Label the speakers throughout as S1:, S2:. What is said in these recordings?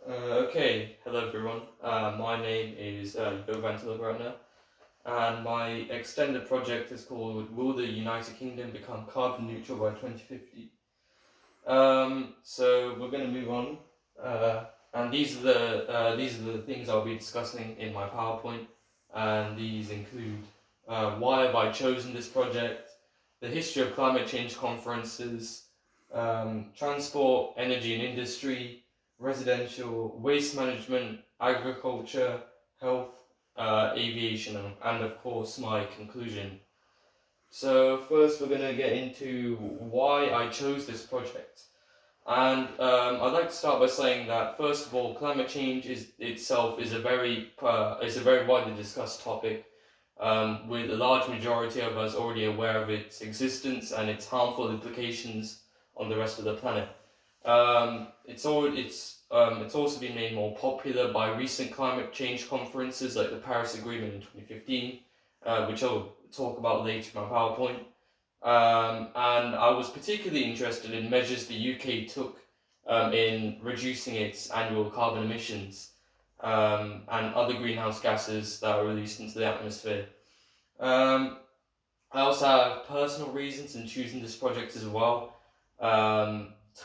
S1: Hello everyone. My name is Jovan Tilabrana, and my extended project is called Will the United Kingdom Become Carbon Neutral by 2050? So we're going to move on, and these are the things I'll be discussing in my PowerPoint, and these include why have I chosen this project, the history of climate change conferences, transport, energy and industry, residential, waste management, agriculture, health, aviation, and of course my conclusion. So first we're going to get into why I chose this project. And I'd like to start by saying that first of all, climate change itself is a very widely discussed topic, with a large majority of us already aware of its existence and its harmful implications on the rest of the planet. It's also been made more popular by recent climate change conferences like the Paris Agreement in 2015, which I'll talk about later in my PowerPoint. And I was particularly interested in measures the UK took in reducing its annual carbon emissions and other greenhouse gases that are released into the atmosphere. I also have personal reasons in choosing this project as well.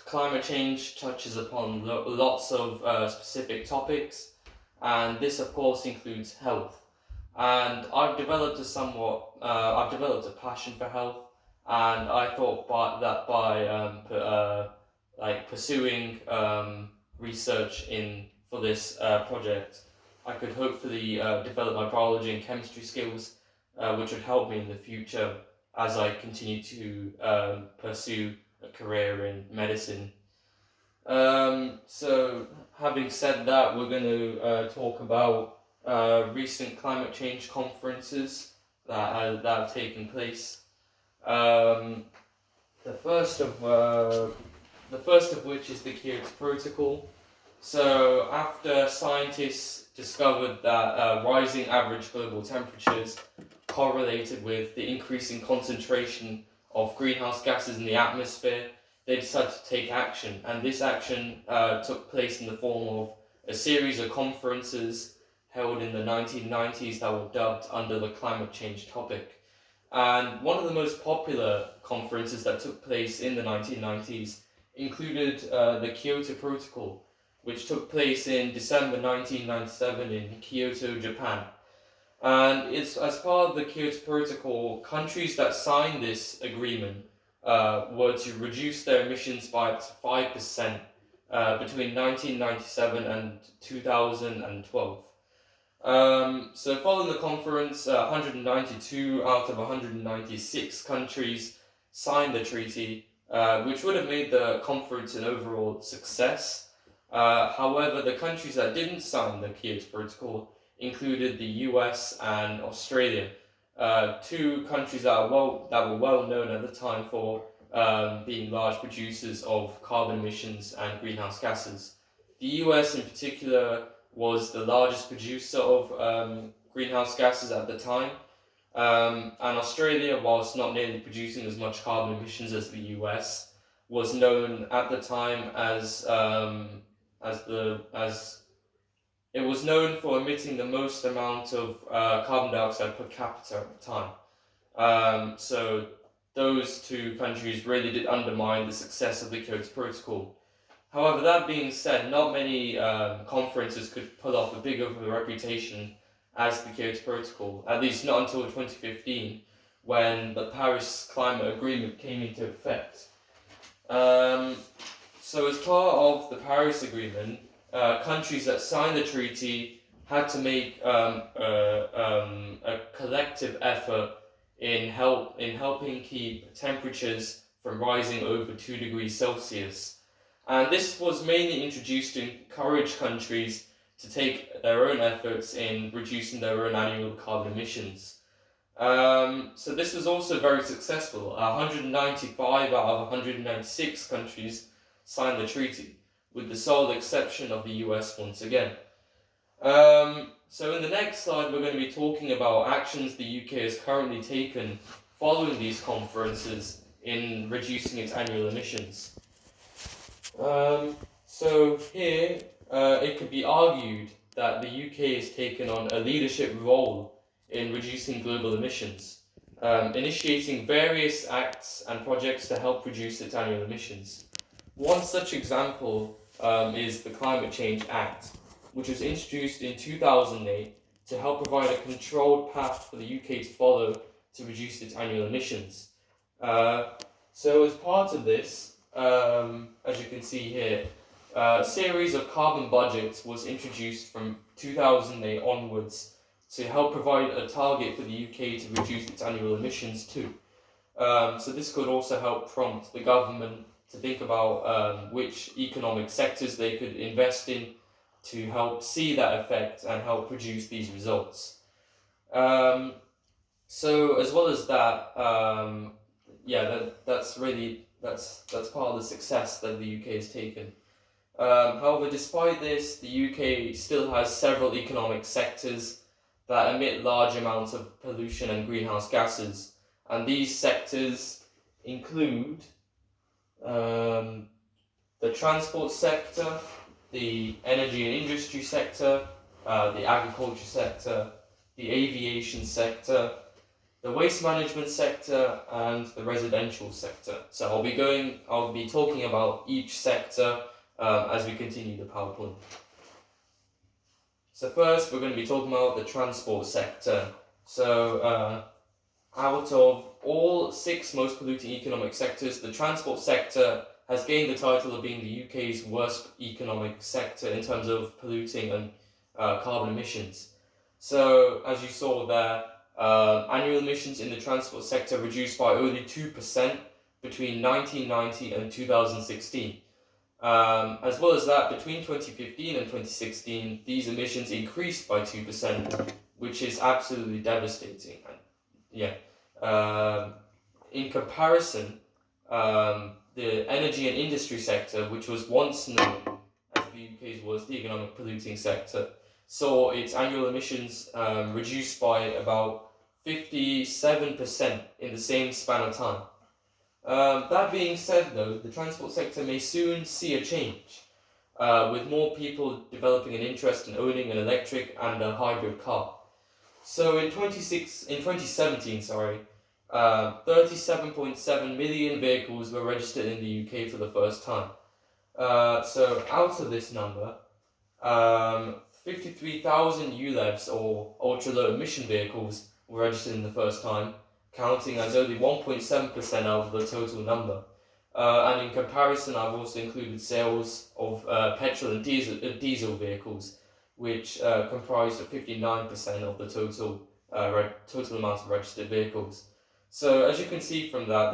S1: Climate change touches upon lots of specific topics, and this, of course, includes health. And I've developed a passion for health, and I thought by pursuing research for this project, I could hopefully develop my biology and chemistry skills, which would help me in the future as I continue to pursue a career in medicine. So, having said that, we're going to talk about recent climate change conferences that have taken place. Um, the first of which is the Kyoto Protocol. So, after scientists discovered that rising average global temperatures correlated with the increasing concentration of greenhouse gases in the atmosphere, they decided to take action, and this action took place in the form of a series of conferences held in the 1990s that were dubbed under the climate change topic. And one of the most popular conferences that took place in the 1990s included the Kyoto Protocol, which took place in December 1997 in Kyoto, Japan. And it's as part of the Kyoto Protocol, countries that signed this agreement were to reduce their emissions by up to 5% between 1997 and 2012. So following the conference, 192 out of 196 countries signed the treaty, which would have made the conference an overall success. However, the countries that didn't sign the Kyoto Protocol included the US and Australia, two countries that were well known at the time for being large producers of carbon emissions and greenhouse gases. The US in particular was the largest producer of greenhouse gases at the time, and Australia, whilst not nearly producing as much carbon emissions as the US, was known at the time as it was known for emitting the most amount of carbon dioxide per capita at the time. So those two countries really did undermine the success of the Kyoto Protocol. However, that being said, not many conferences could pull off as big of a reputation as the Kyoto Protocol, at least not until 2015, when the Paris Climate Agreement came into effect. So as part of the Paris Agreement, countries that signed the treaty had to make a collective effort in helping keep temperatures from rising over 2 degrees Celsius. And this was mainly introduced to encourage countries to take their own efforts in reducing their own annual carbon emissions. So this was also very successful. 195 out of 196 countries signed the treaty, with the sole exception of the US once again. So in the next slide, we're going to be talking about actions the UK has currently taken following these conferences in reducing its annual emissions. So here it could be argued that the UK has taken on a leadership role in reducing global emissions, initiating various acts and projects to help reduce its annual emissions. One such example is the Climate Change Act, which was introduced in 2008 to help provide a controlled path for the UK to follow to reduce its annual emissions. So as part of this, as you can see here, a series of carbon budgets was introduced from 2008 onwards to help provide a target for the UK to reduce its annual emissions too. So this could also help prompt the government to think about which economic sectors they could invest in to help see that effect and help produce these results. So as well as that, that's part of the success that the UK has taken. However, despite this, the UK still has several economic sectors that emit large amounts of pollution and greenhouse gases, and these sectors include the transport sector, the energy and industry sector, the agriculture sector, the aviation sector, the waste management sector, and the residential sector. So I'll be talking about each sector as we continue the PowerPoint. So first, we're going to be talking about the transport sector. So out of all 6 most polluting economic sectors, the transport sector has gained the title of being the UK's worst economic sector in terms of polluting and carbon emissions. So as you saw there, annual emissions in the transport sector reduced by only 2% between 1990 and 2016. As well as that, between 2015 and 2016, these emissions increased by 2%, which is absolutely devastating. In comparison, the energy and industry sector, which was once known as the UK's worst economic polluting sector, saw its annual emissions reduced by about 57% in the same span of time. That being said, though, the transport sector may soon see a change, with more people developing an interest in owning an electric and a hybrid car. So in 2017, 37.7 million vehicles were registered in the UK for the first time. So out of this number, 53,000 ULEVs, or ultra-low emission vehicles, were registered in the first time, counting as only 1.7% of the total number. And in comparison, I've also included sales of petrol and diesel vehicles, which comprised of 59% of the total amount of registered vehicles. So as you can see from that,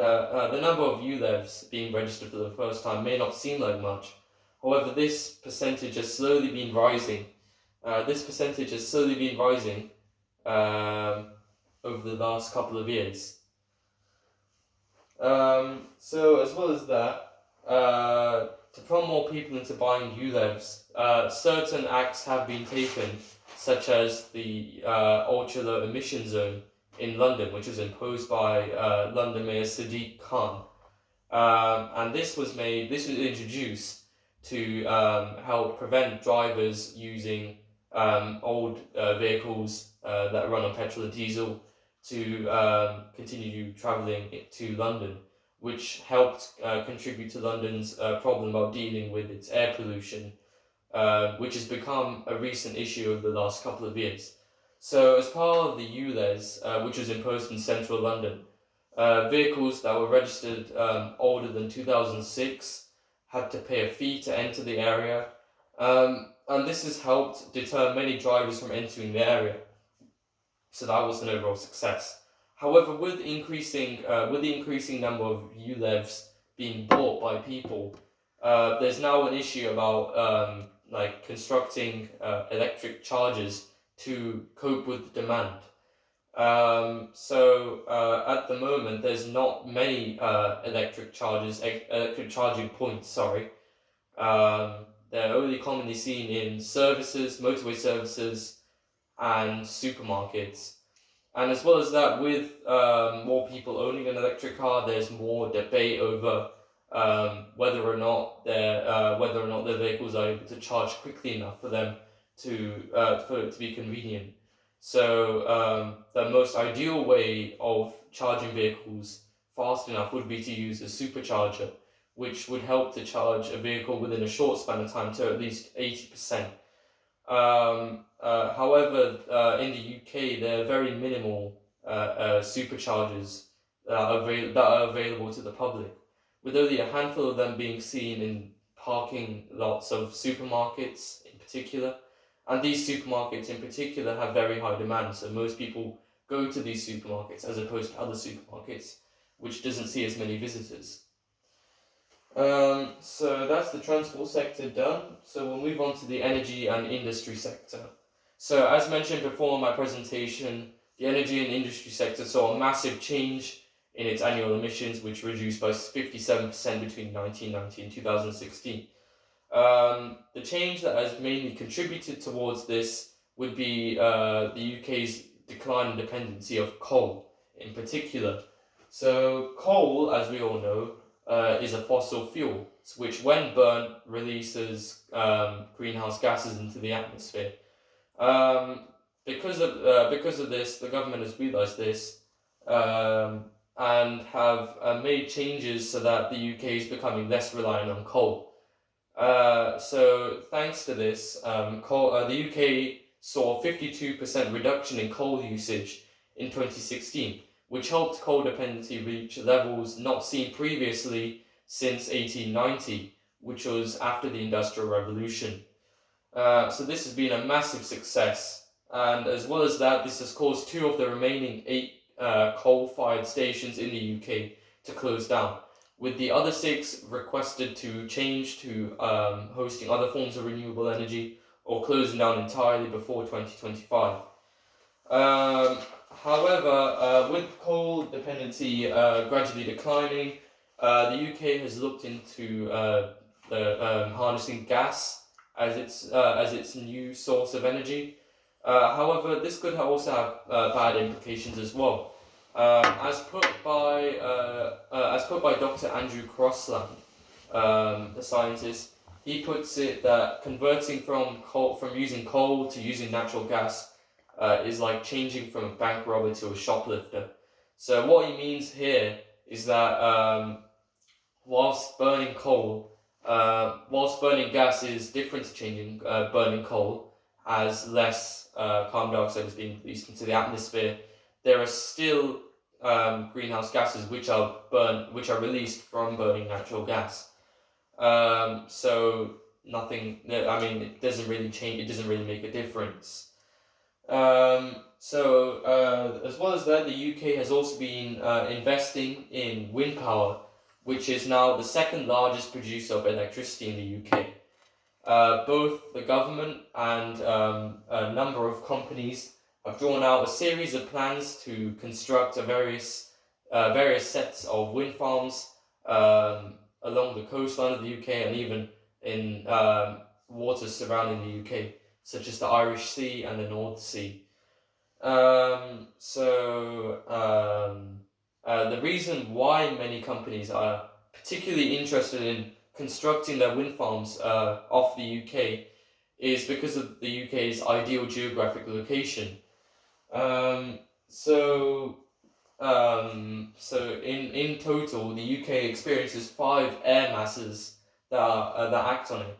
S1: the number of ULEVs being registered for the first time may not seem like much. However, this percentage has slowly been rising. Over the last couple of years. So as well as that, to prompt more people into buying ULEVs, certain acts have been taken, such as the ultra-low emission zone in London, which was imposed by London Mayor Sadiq Khan. And this was introduced to help prevent drivers using old vehicles that run on petrol and diesel to continue travelling to London, which helped contribute to London's problem about dealing with its air pollution, which has become a recent issue over the last couple of years. So as part of the ULEZ, which was imposed in central London, vehicles that were registered older than 2006 had to pay a fee to enter the area, and this has helped deter many drivers from entering the area. So that was an overall success. However, with the increasing number of ULEVs being bought by people, there's now an issue about constructing electric chargers to cope with the demand. At the moment, there's not many electric charging points. They're only commonly seen in services, motorway services, and supermarkets. And as well as that, with more people owning an electric car, there's more debate over whether or not their vehicles are able to charge quickly enough for them for it to be convenient. So the most ideal way of charging vehicles fast enough would be to use a supercharger, which would help to charge a vehicle within a short span of time to at least 80%. However, in the UK, there are very minimal superchargers that are available to the public, with only a handful of them being seen in parking lots of supermarkets in particular. And these supermarkets in particular have very high demand, so most people go to these supermarkets as opposed to other supermarkets, which doesn't see as many visitors. So that's the transport sector done. So we'll move on to the energy and industry sector. So as mentioned before in my presentation, the energy and industry sector saw a massive change in its annual emissions, which reduced by 57% between 1990 and 2016. The change that has mainly contributed towards this would be the UK's decline in dependency of coal in particular. So coal, as we all know, is a fossil fuel, which when burnt releases greenhouse gases into the atmosphere. Because of this, the government has realised this and have made changes so that the UK is becoming less reliant on coal. So thanks to this, the UK saw a 52% reduction in coal usage in 2016, which helped coal dependency reach levels not seen previously since 1890, which was after the Industrial Revolution. So this has been a massive success, and as well as that, this has caused 2 of the remaining 8 coal-fired stations in the UK to close down, with the other 6 requested to change to hosting other forms of renewable energy or closing down entirely before 2025. However, with coal dependency gradually declining, the UK has looked into harnessing gas as its new source of energy. However, this could also have bad implications as well. As put by Dr. Andrew Crossland, the scientist, he puts it that converting from using coal to using natural gas is like changing from a bank robber to a shoplifter. So what he means here is that whilst burning gas is different to burning coal, as less carbon dioxide is being released into the atmosphere, there are still greenhouse gases which are released from burning natural gas. So nothing. I mean, it doesn't really change. It doesn't really make a difference. So as well as that, the UK has also been investing in wind power, which is now the second largest producer of electricity in the UK. Both the government and a number of companies have drawn out a series of plans to construct various sets of wind farms along the coastline of the UK and even in waters surrounding the UK, such as the Irish Sea and the North Sea. The reason why many companies are particularly interested in constructing their wind farms off the UK is because of the UK's ideal geographic location. In total, the UK experiences 5 air masses that act on it,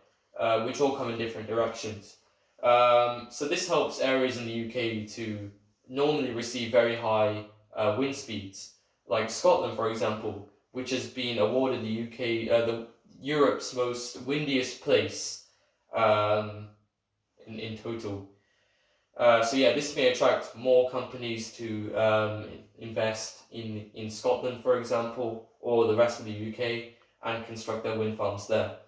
S1: which all come in different directions. So this helps areas in the UK to normally receive very high wind speeds, like Scotland, for example, which has been awarded the Europe's most windiest place in total. This may attract more companies to invest in Scotland, for example, or the rest of the UK and construct their wind farms there.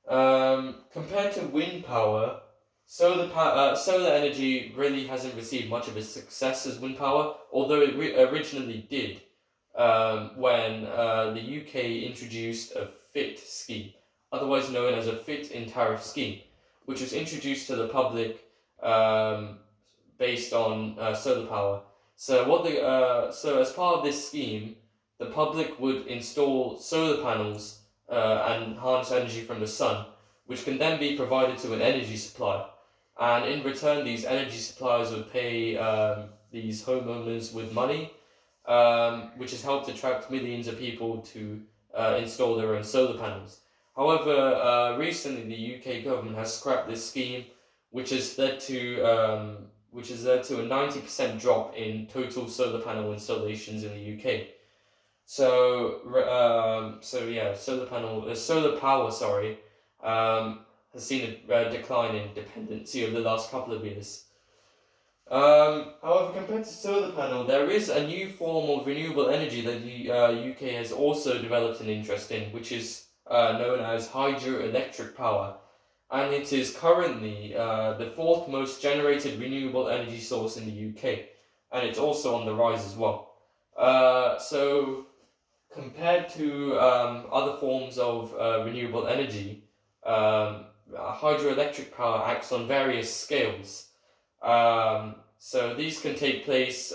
S1: Compared to wind power, solar energy really hasn't received much of a success as wind power, although it originally did when the UK introduced a FIT scheme, otherwise known as a fit-in tariff scheme, which was introduced to the public based on solar power. So as part of this scheme, the public would install solar panels and harness energy from the sun, which can then be provided to an energy supplier. And in return, these energy suppliers would pay these homeowners with money, which has helped attract millions of people to install their own solar panels. However, recently the UK government has scrapped this scheme, which has led to a 90% drop in total solar panel installations in the UK. Solar power, has seen a decline in dependency over the last couple of years. However, compared to solar panel, there is a new form of renewable energy that the UK has also developed an interest in, which is known as hydroelectric power, and it is currently the fourth most generated renewable energy source in the UK, and it's also on the rise as well. So compared to other forms of renewable energy, hydroelectric power acts on various scales. So these can take place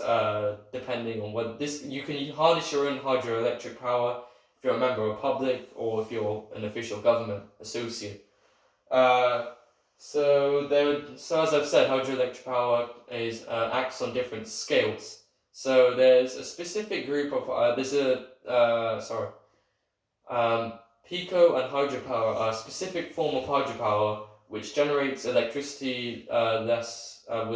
S1: depending on what this. You can harness your own hydroelectric power if you're a member of public or if you're an official government associate. So as I've said, hydroelectric power acts on different scales. So there's a specific group of Pico and hydropower are a specific form of hydropower which generates electricity less than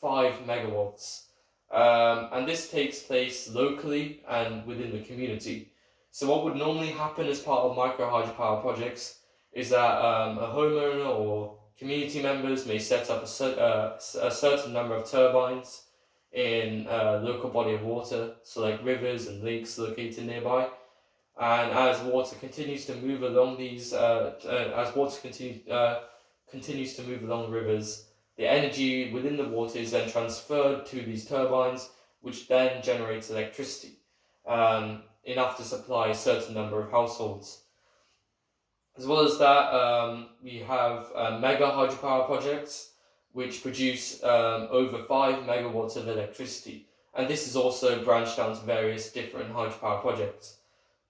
S1: 5 megawatts, and this takes place locally and within the community. So what would normally happen as part of micro hydropower projects is that a homeowner or community members may set up a certain number of turbines in a local body of water, so like rivers and lakes located nearby. And as water continues to move along continues to move along rivers, the energy within the water is then transferred to these turbines, which then generates electricity, enough to supply a certain number of households. As well as that, we have mega hydropower projects, which produce over 5 megawatts of electricity. And this is also branched down to various different hydropower projects.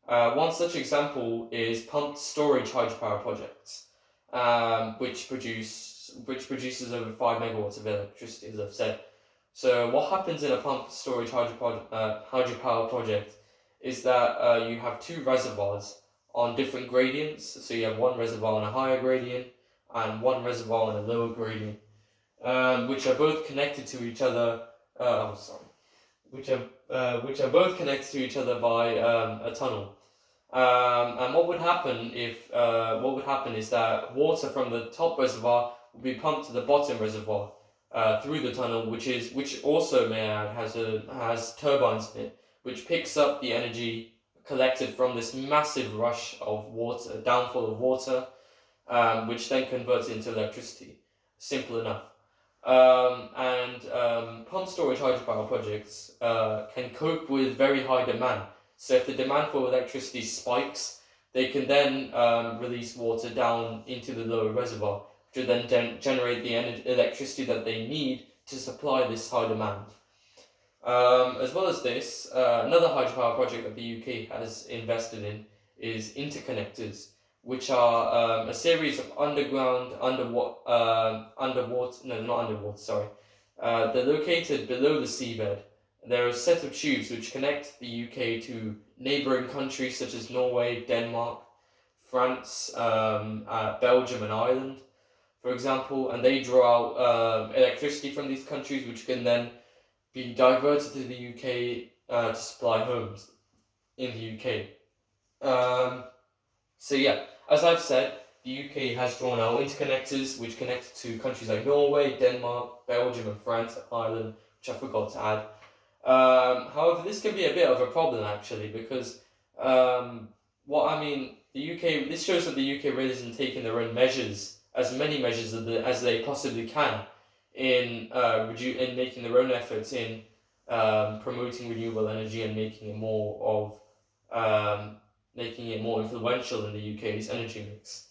S1: One such example is pumped storage hydropower projects, which produces over 5 megawatts of electricity, as I've said. So what happens in a pumped storage hydropower project is that you have two reservoirs on different gradients. So you have one reservoir on a higher gradient and one reservoir on a lower gradient, which are both connected to each other. Which are both connected to each other by a tunnel. And what would happen is that water from the top reservoir will be pumped to the bottom reservoir through the tunnel, which also, may I add, has turbines in it, which picks up the energy collected from this massive rush of water, downfall of water, which then converts it into electricity. Simple enough. Pump storage hydropower projects can cope with very high demand. So if the demand for electricity spikes, they can then release water down into the lower reservoir, which will then generate the electricity that they need to supply this high demand. As well as this, another hydropower project that the UK has invested in is interconnectors, which are a series of they're located below the seabed. There are a set of tubes which connect the UK to neighbouring countries such as Norway, Denmark, France, Belgium and Ireland, for example, and they draw out electricity from these countries, which can then be diverted to the UK to supply homes in the UK. As I've said, the UK has drawn out interconnectors which connect to countries like Norway, Denmark, Belgium and France, Ireland, which I forgot to add. However, this can be a bit of a problem actually, because this shows that the UK really isn't taking their own measures, as many measures as they possibly can, in making their own efforts in promoting renewable energy and making it more influential in the UK's energy mix.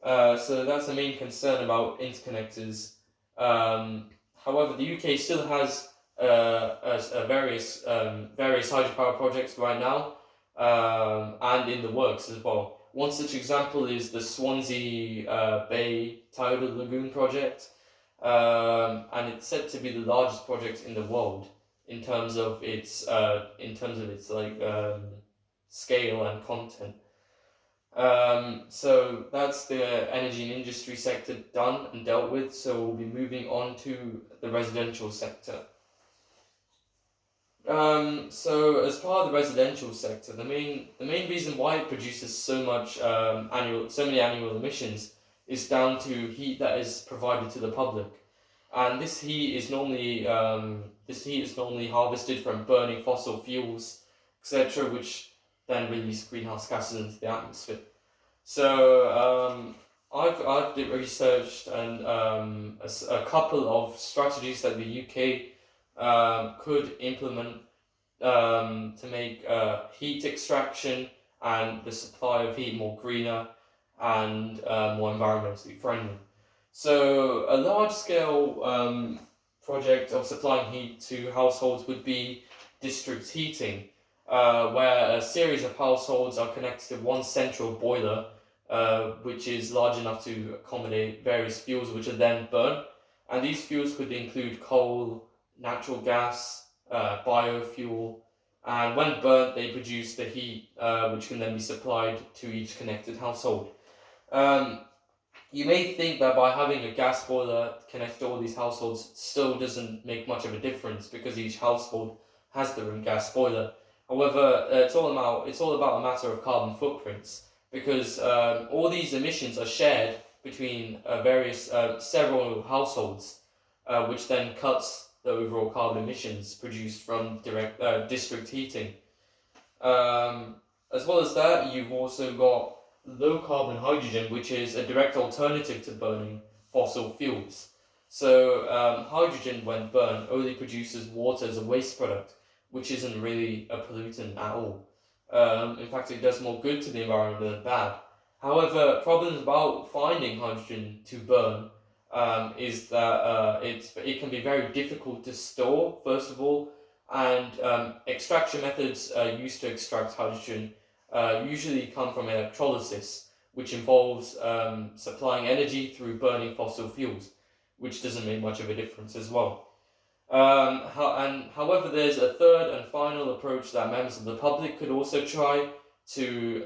S1: So that's the main concern about interconnectors. However, the UK still has various hydropower projects right now, and in the works as well. One such example is the Swansea Bay Tidal Lagoon project, and it's said to be the largest project in the world in terms of its scale and content. So that's the energy and industry sector done and dealt with. So we'll be moving on to the residential sector. So as part of the residential sector, the main reason why it produces so many annual emissions is down to heat that is provided to the public, and this heat is normally harvested from burning fossil fuels, etc., which then release greenhouse gases into the atmosphere. So I've researched a couple of strategies that the UK could implement to make heat extraction and the supply of heat more greener and more environmentally friendly. So a large-scale project of supplying heat to households would be district heating, where a series of households are connected to one central boiler, which is large enough to accommodate various fuels which are then burnt. And these fuels could include coal, natural gas, biofuel, and when burnt they produce the heat which can then be supplied to each connected household. You may think that by having a gas boiler connected to all these households still doesn't make much of a difference because each household has their own gas boiler. However, it's all about a matter of carbon footprints, because all these emissions are shared between several households, which then cuts the overall carbon emissions produced from district heating. As well as that, you've also got low carbon hydrogen, which is a direct alternative to burning fossil fuels. So hydrogen, when burned, only produces water as a waste product, which isn't really a pollutant at all. In fact, it does more good to the environment than bad. However, problems about finding hydrogen to burn is that it can be very difficult to store, first of all, and extraction methods used to extract hydrogen usually come from electrolysis, which involves supplying energy through burning fossil fuels, which doesn't make much of a difference as well. However, there's a third and final approach that members of the public could also try to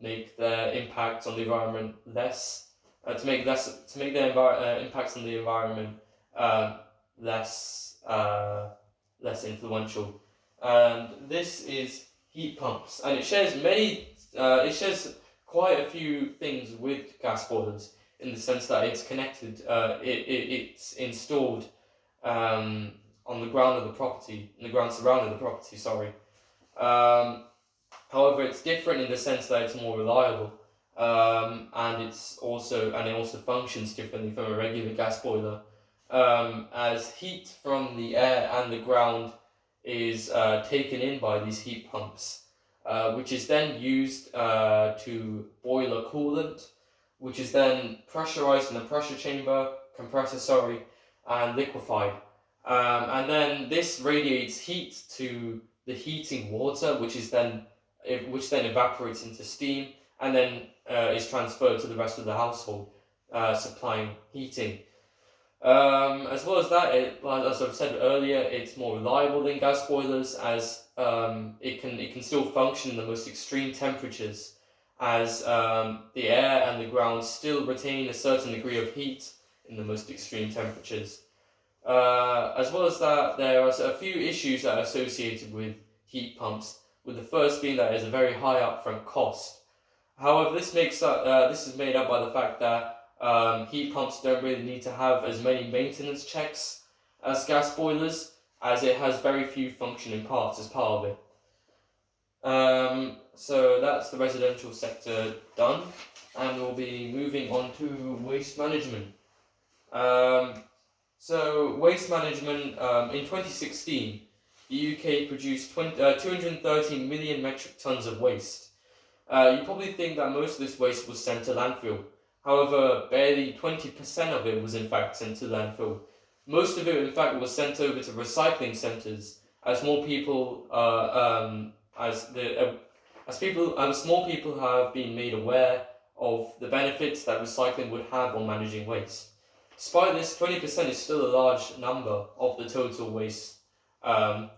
S1: make their impacts on the environment less, to make their impacts on the environment less influential. And this is heat pumps, and it shares quite a few things with gas boilers in the sense that it's connected. It's installed on the ground of the property, in the ground surrounding the property. However, it's different in the sense that it's more reliable, and it also functions differently from a regular gas boiler, as heat from the air and the ground is taken in by these heat pumps, which is then used to boil a coolant, which is then pressurized in the pressure chamber, and liquefied. And then this radiates heat to the heating water, which then evaporates into steam, and then is transferred to the rest of the household, supplying heating. As well as that, as I've said earlier, it's more reliable than gas boilers, as it can still function in the most extreme temperatures, as the air and the ground still retain a certain degree of heat in the most extreme temperatures. As well as that, there are a few issues that are associated with heat pumps, with the first being that it's a very high upfront cost. However, this is made up by the fact that heat pumps don't really need to have as many maintenance checks as gas boilers, as it has very few functioning parts as part of it. So that's the residential sector done, and we'll be moving on to waste management. So waste management, in 2016, the UK produced 213 million metric tons of waste. You probably think that most of this waste was sent to landfill. However, barely 20% of it was in fact sent to landfill. Most of it, in fact, was sent over to recycling centres, as more people, as more people have been made aware of the benefits that recycling would have on managing waste. Despite this, 20% is still a large number of the total waste, and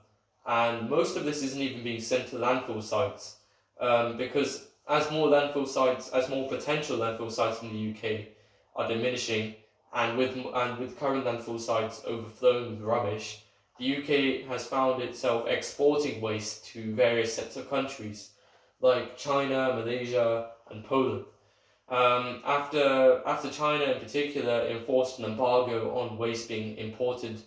S1: most of this isn't even being sent to landfill sites, because as more potential landfill sites in the UK are diminishing, and with current landfill sites overflowing with rubbish, the UK has found itself exporting waste to various sets of countries, like China, Malaysia, and Poland. After China in particular enforced an embargo on waste being imported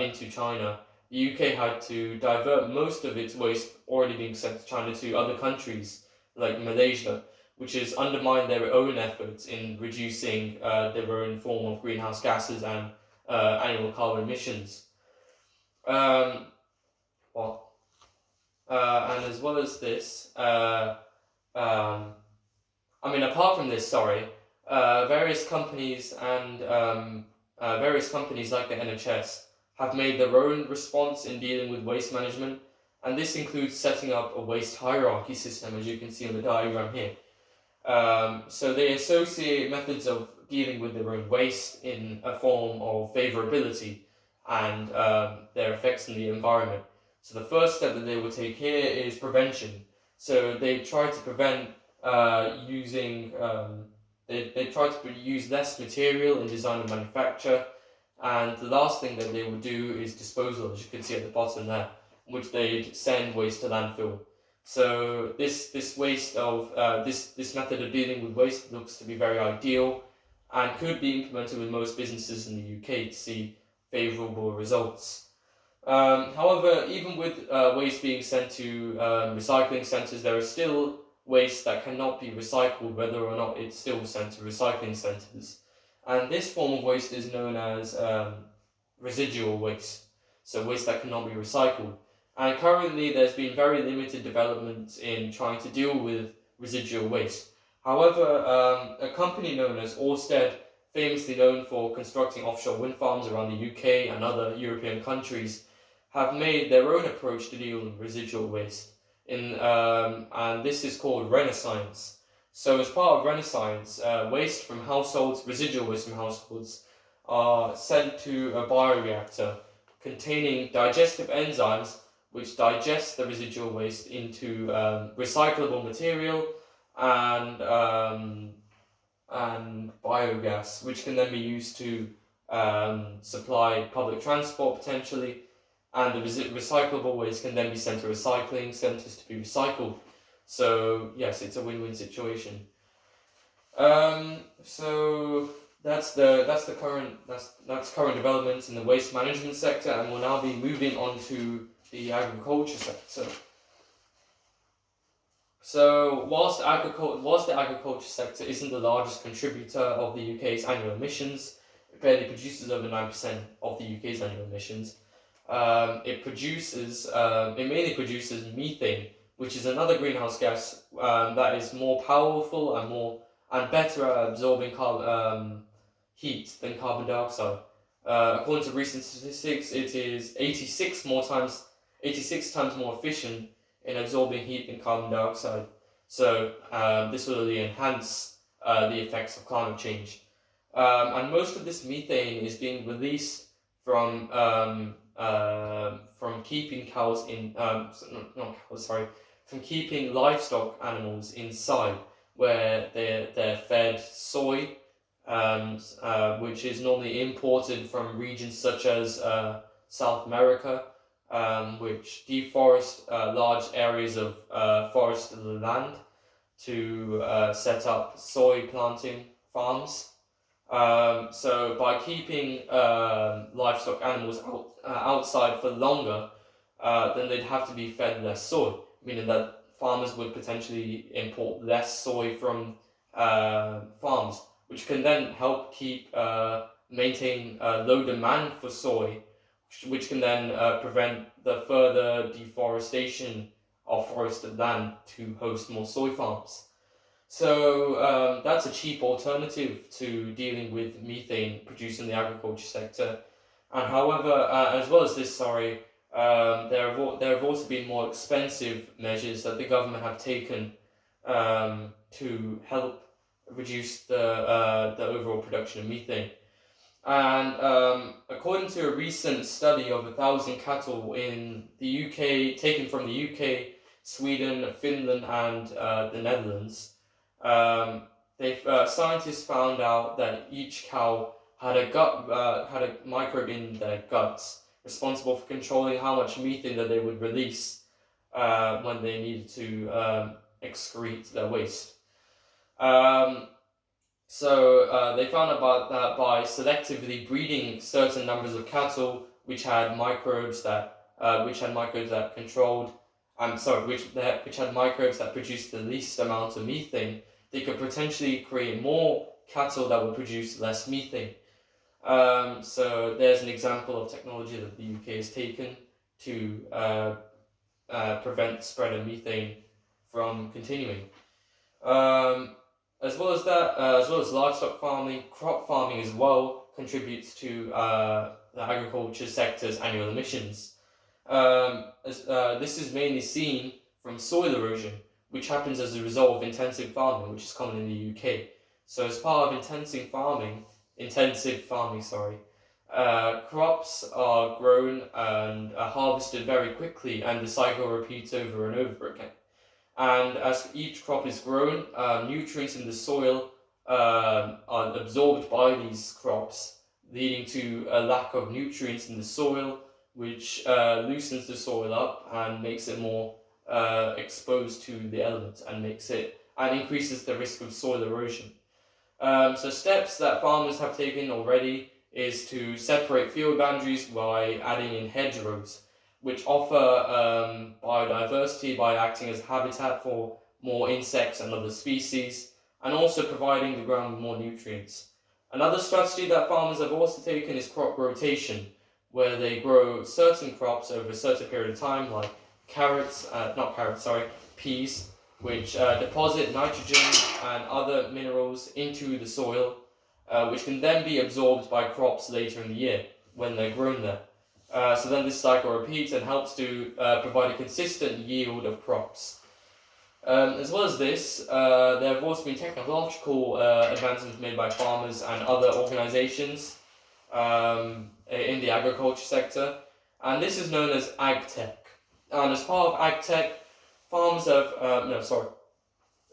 S1: into China, the UK had to divert most of its waste already being sent to China to other countries like Malaysia, which has undermined their own efforts in reducing their own form of greenhouse gases and annual carbon emissions. And as well as this, apart from this, various companies like the NHS have made their own response in dealing with waste management, and this includes setting up a waste hierarchy system, as you can see on the diagram here. So they associate methods of dealing with their own waste in a form of favourability and their effects on the environment. So the first step that they will take here is prevention. So they try to prevent they try to use less material in design and manufacture, and the last thing that they will do is disposal, as you can see at the bottom there, which they send waste to landfill. So this method of dealing with waste looks to be very ideal and could be implemented with most businesses in the UK to see favourable results. However, even with waste being sent to recycling centres, there is still waste that cannot be recycled, whether or not it's still sent to recycling centres. And this form of waste is known as residual waste, so waste that cannot be recycled. And currently there's been very limited developments in trying to deal with residual waste. However, a company known as Ørsted, famously known for constructing offshore wind farms around the UK and other European countries, have made their own approach to deal with residual waste. And this is called Renescience. So as part of Renescience, residual waste from households are sent to a bioreactor containing digestive enzymes which digest the residual waste into recyclable material and biogas, which can then be used to supply public transport potentially, and the recyclable waste can then be sent to recycling centres to be recycled. So yes, it's a win-win situation. So that's current developments in the waste management sector, and we'll now be moving on to the agriculture sector. So whilst the agriculture sector isn't the largest contributor of the UK's annual emissions, it barely produces over 9% of the UK's annual emissions. It mainly produces methane, which is another greenhouse gas that is more powerful and better at absorbing heat than carbon dioxide. According to recent statistics, it is 86 times more efficient in absorbing heat than carbon dioxide. So this will really enhance the effects of climate change. And most of this methane is being released from keeping from keeping livestock animals inside, where they're fed soy, which is normally imported from regions such as South America, which deforest large areas of forested land to set up soy planting farms. So by keeping livestock animals outside for longer, then they'd have to be fed less soy, meaning that farmers would potentially import less soy from farms, which can then help maintain low demand for soy, which can then prevent the further deforestation of forested land to host more soy farms. So that's a cheap alternative to dealing with methane produced in the agriculture sector. And however, as well as this, There have also been more expensive measures that the government have taken to help reduce the overall production of methane. And according to a recent study of 1,000 cattle in the UK, taken from the UK, Sweden, Finland, and the Netherlands, scientists found out that each cow had a microbe in their guts responsible for controlling how much methane that they would release when they needed to excrete their waste. So they found about that by selectively breeding certain numbers of cattle which had microbes that controlled. Which had microbes that produced the least amount of methane. They could potentially create more cattle that would produce less methane. So there's an example of technology that the UK has taken to prevent the spread of methane from continuing. As well as livestock farming, crop farming as well contributes to the agriculture sector's annual emissions. This is mainly seen from soil erosion, which happens as a result of intensive farming, which is common in the UK. So as part of intensive farming, crops are grown and are harvested very quickly, and the cycle repeats over and over again. And as each crop is grown, nutrients in the soil are absorbed by these crops, leading to a lack of nutrients in the soil, which loosens the soil up and makes it more exposed to the elements and increases the risk of soil erosion. So steps that farmers have taken already is to separate field boundaries by adding in hedgerows, which offer biodiversity by acting as habitat for more insects and other species, and also providing the ground with more nutrients. Another strategy that farmers have also taken is crop rotation, where they grow certain crops over a certain period of time, like peas, which deposit nitrogen and other minerals into the soil, which can then be absorbed by crops later in the year when they're grown there. So then this cycle repeats and helps to provide a consistent yield of crops. As well as this, there have also been technological advancements made by farmers and other organizations in the agriculture sector, and this is known as AgTech. And as part of AgTech,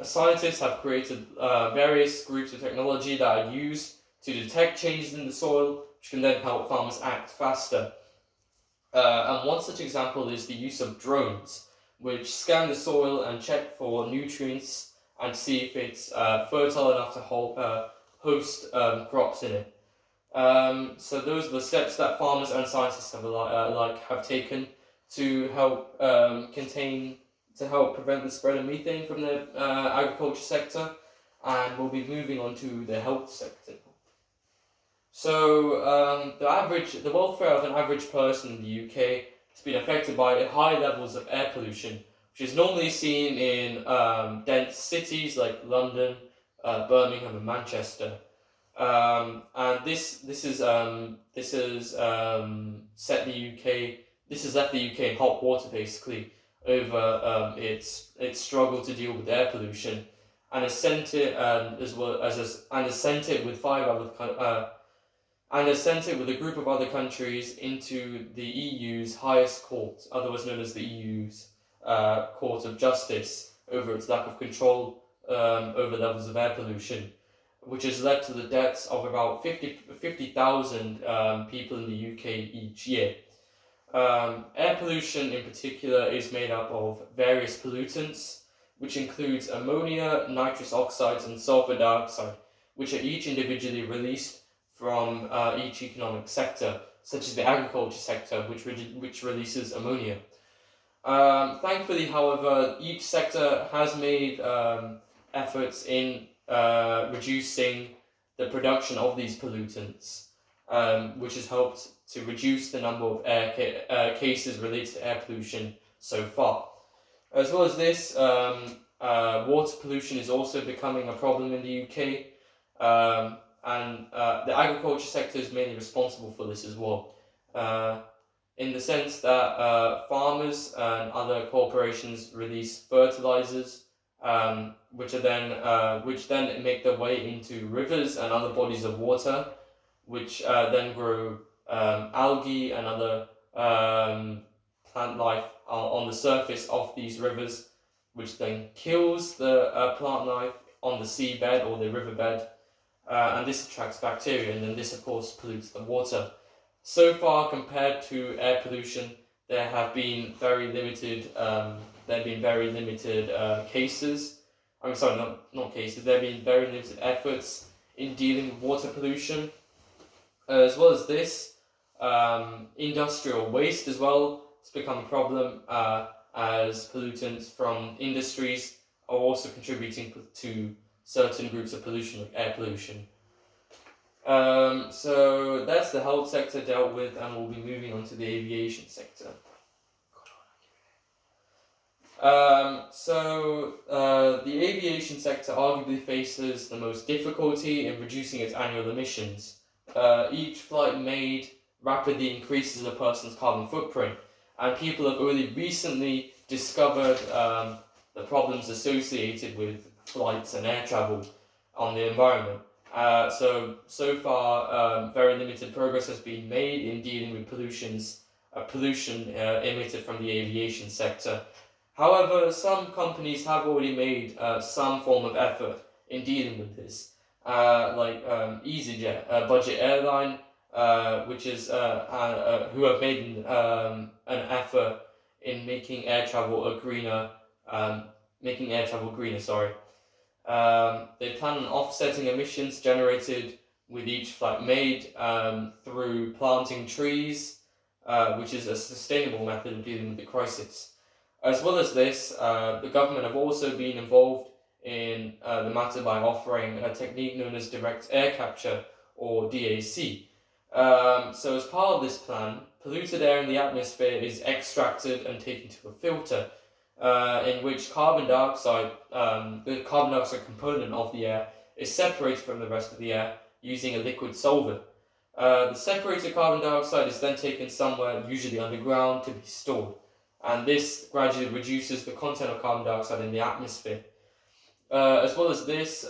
S1: scientists have created various groups of technology that are used to detect changes in the soil, which can then help farmers act faster. And one such example is the use of drones, which scan the soil and check for nutrients and see if it's fertile enough to host crops in it. So those are the steps that farmers and scientists have taken to help prevent the spread of methane from the agriculture sector, and we'll be moving on to the health sector. So the welfare of an average person in the UK has been affected by high levels of air pollution, which is normally seen in dense cities like London, Birmingham, and Manchester. And this has left the UK in hot water basically over its struggle to deal with air pollution, and has sent it with a group of other countries into the EU's highest court, otherwise known as the EU's Court of Justice, over its lack of control over levels of air pollution, which has led to the deaths of about 50,000 people in the UK each year. Air pollution in particular is made up of various pollutants, which includes ammonia, nitrous oxides, and sulfur dioxide, which are each individually released from each economic sector, such as the agriculture sector, which releases ammonia. Thankfully, however, each sector has made efforts in reducing the production of these pollutants, which has helped to reduce the number of cases related to air pollution so far. As well as this, water pollution is also becoming a problem in the UK, and the agriculture sector is mainly responsible for this as well. in the sense that farmers and other corporations release fertilizers, which then make their way into rivers and other bodies of water, which then grow algae and other plant life on the surface of these rivers, which then kills the plant life on the seabed or the riverbed, and this attracts bacteria, and then this of course pollutes the water. So far, compared to air pollution, there have been very limited. Cases. I'm sorry, not cases. There have been very limited efforts in dealing with water pollution. As well as this, industrial waste as well has become a problem, as pollutants from industries are also contributing to certain groups of pollution, like air pollution. So that's the health sector dealt with, and we'll be moving on to the aviation sector. The aviation sector arguably faces the most difficulty in reducing its annual emissions. Each flight made rapidly increases a person's carbon footprint, and people have only recently discovered the problems associated with flights and air travel on the environment. So far, very limited progress has been made in dealing with pollution emitted from the aviation sector. However, some companies have already made some form of effort in dealing with this, like EasyJet, a budget airline, which is who have made an effort in making air travel greener. Sorry. They plan on offsetting emissions generated with each flight made through planting trees, which is a sustainable method of dealing with the crisis. As well as this, the government have also been involved in the matter by offering a technique known as direct air capture, or DAC. So as part of this plan, polluted air in the atmosphere is extracted and taken to a filter, in which the carbon dioxide component of the air is separated from the rest of the air using a liquid solvent. The separated carbon dioxide is then taken somewhere, usually underground, to be stored, and this gradually reduces the content of carbon dioxide in the atmosphere. As well as this,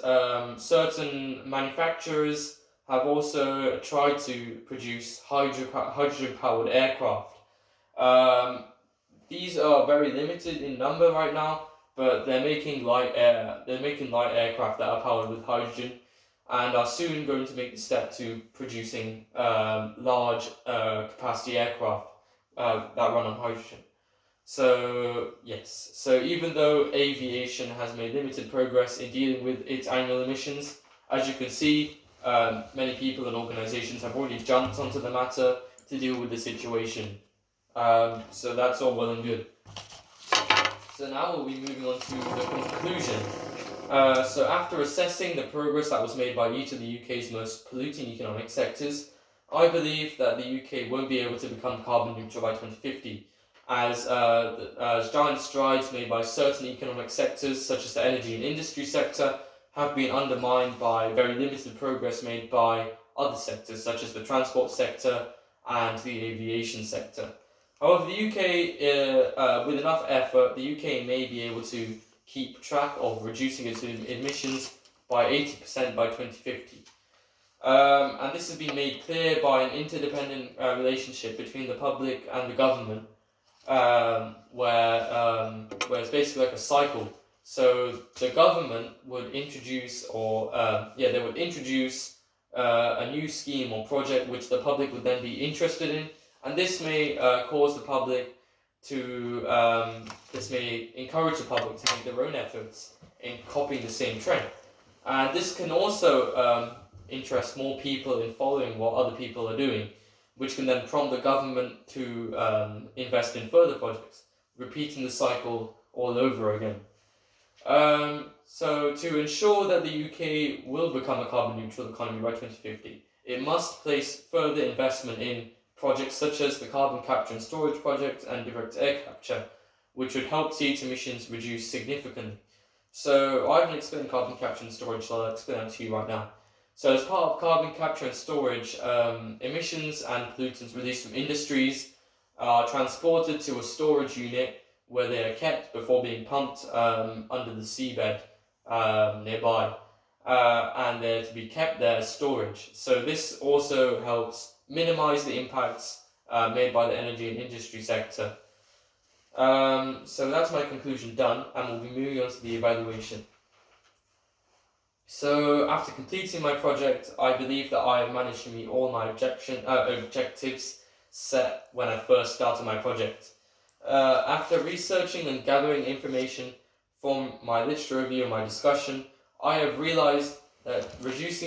S1: certain manufacturers have also tried to produce hydrogen-powered aircraft. These are very limited in number right now, but they're making light aircraft that are powered with hydrogen, and are soon going to make the step to producing large capacity aircraft that run on hydrogen. So yes, so even though aviation has made limited progress in dealing with its annual emissions, as you can see, many people and organisations have already jumped onto the matter to deal with the situation. So that's all well and good. So now we'll be moving on to the conclusion. So after assessing the progress that was made by each of the UK's most polluting economic sectors, I believe that the UK won't be able to become carbon neutral by 2050, as giant strides made by certain economic sectors, such as the energy and industry sector, have been undermined by very limited progress made by other sectors, such as the transport sector and the aviation sector. However, the UK, with enough effort, the UK may be able to keep track of reducing its emissions by 80% by 2050. And this has been made clear by an interdependent relationship between the public and the government, where it's basically like a cycle. So the government would introduce, a new scheme or project which the public would then be interested in, and this may cause the public to, this may encourage the public to make their own efforts in copying the same trend. And this can also interest more people in following what other people are doing, which can then prompt the government to invest in further projects, repeating the cycle all over again. So to ensure that the UK will become a carbon neutral economy by 2050, it must place further investment in projects such as the carbon capture and storage project and direct air capture, which would help CO2 emissions reduce significantly. So I haven't explained carbon capture and storage, so I'll explain that to you right now. So as part of carbon capture and storage, emissions and pollutants released from industries are transported to a storage unit where they are kept before being pumped under the seabed nearby. And they're to be kept there as storage. So this also helps minimize the impacts made by the energy and industry sector. So that's my conclusion done, and we'll be moving on to the evaluation. So after completing my project, I believe that I have managed to meet all my objectives set when I first started my project. After researching and gathering information from my literature review and my discussion, I have realized that reducing